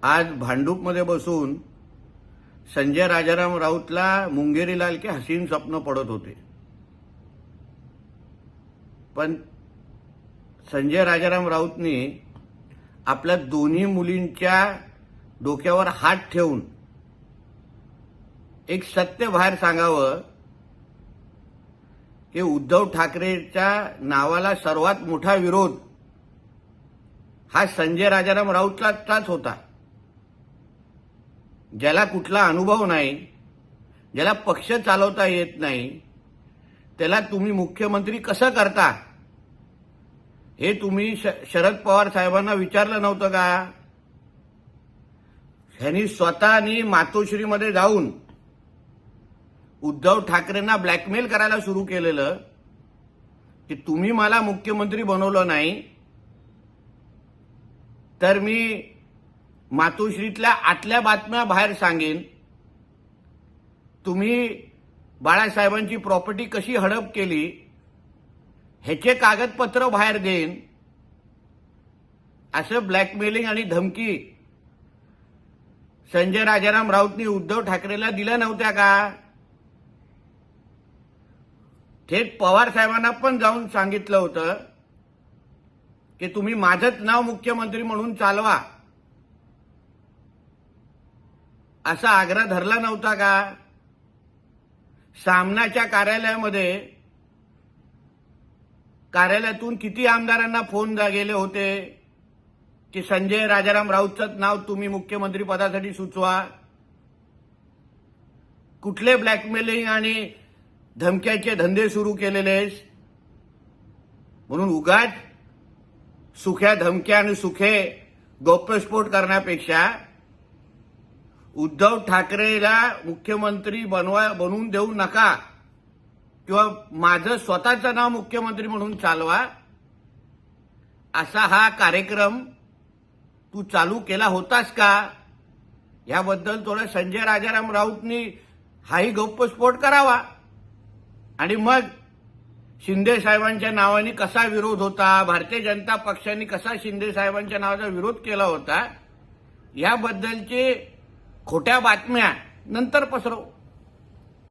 आज भांडूपमध्ये बसून संजय राजाराम राऊतला मुंगेरी लाल के हसीन स्वप्न पडत होते. पण संजय राजाराम राऊतनी आपल्या दोन्ही मुलींच्या डोक्यावर हात ठेवून एक सत्य बाहेर सांगावं की उद्धव ठाकरेच्या नावाला सर्वात मोठा विरोध हा संजय राजाराम राऊतचाच होता. ज्याला कुठला अनुभव नाही, ज्याला पक्ष चालवता येत नाही, त्याला तुम्ही मुख्यमंत्री कसं करता हे तुम्ही शरद पवार साहेबांना विचारलं नव्हतं का? ह्यांनी स्वतःनी मातोश्रीमध्ये जाऊन उद्धव ठाकरेंना ब्लॅकमेल करायला सुरू केलेलं की तुम्ही मला मुख्यमंत्री बनवलं नाही तर मी मातोश्रीतल्या आतल्या बातम्या बाहेर सांगेन, तुम्ही बाळासाहेबांची प्रॉपर्टी कशी हडप केली ह्याचे कागदपत्र बाहेर देईन, असं ब्लॅकमेलिंग आणि धमकी संजय राजाराम राऊतनी उद्धव ठाकरेला दिल्या नव्हत्या का? थेट पवार साहेबांना पण जाऊन सांगितलं होतं की तुम्ही माझंच नाव मुख्यमंत्री म्हणून चालवा, असा आग्रह धरला नव्हता का? सामनाच्या कार्यालयातून किती आमदारांना फोन गेले होते की संजय राजाराम राऊतचं नाव तुम्ही मुख्यमंत्री पदासाठी सुचवा. कुठले ब्लॅकमेलिंग आणि धमक्याचे धंदे सुरू केलेलेस? म्हणून उगाच सुख्या धमक्या आणि सुखे गौप्यस्फोट करण्यापेक्षा उद्धव ठाकरेला मुख्यमंत्री बनवून देऊ नका किंवा माझं स्वतःचं नाव मुख्यमंत्री म्हणून चालवा, असा हा कार्यक्रम तू चालू केला होतास का? याबद्दल थोडं संजय राजाराम राऊतनी हाही गौप्यस्फोट करावा. आणि मग शिंदे साहेबांच्या नावाने कसा विरोध होता, भारतीय जनता पक्षाने कसा शिंदे साहेबांच्या नावाचा विरोध केला होता, याबद्दलचे खोट्या बातम्या नंतर पसरव.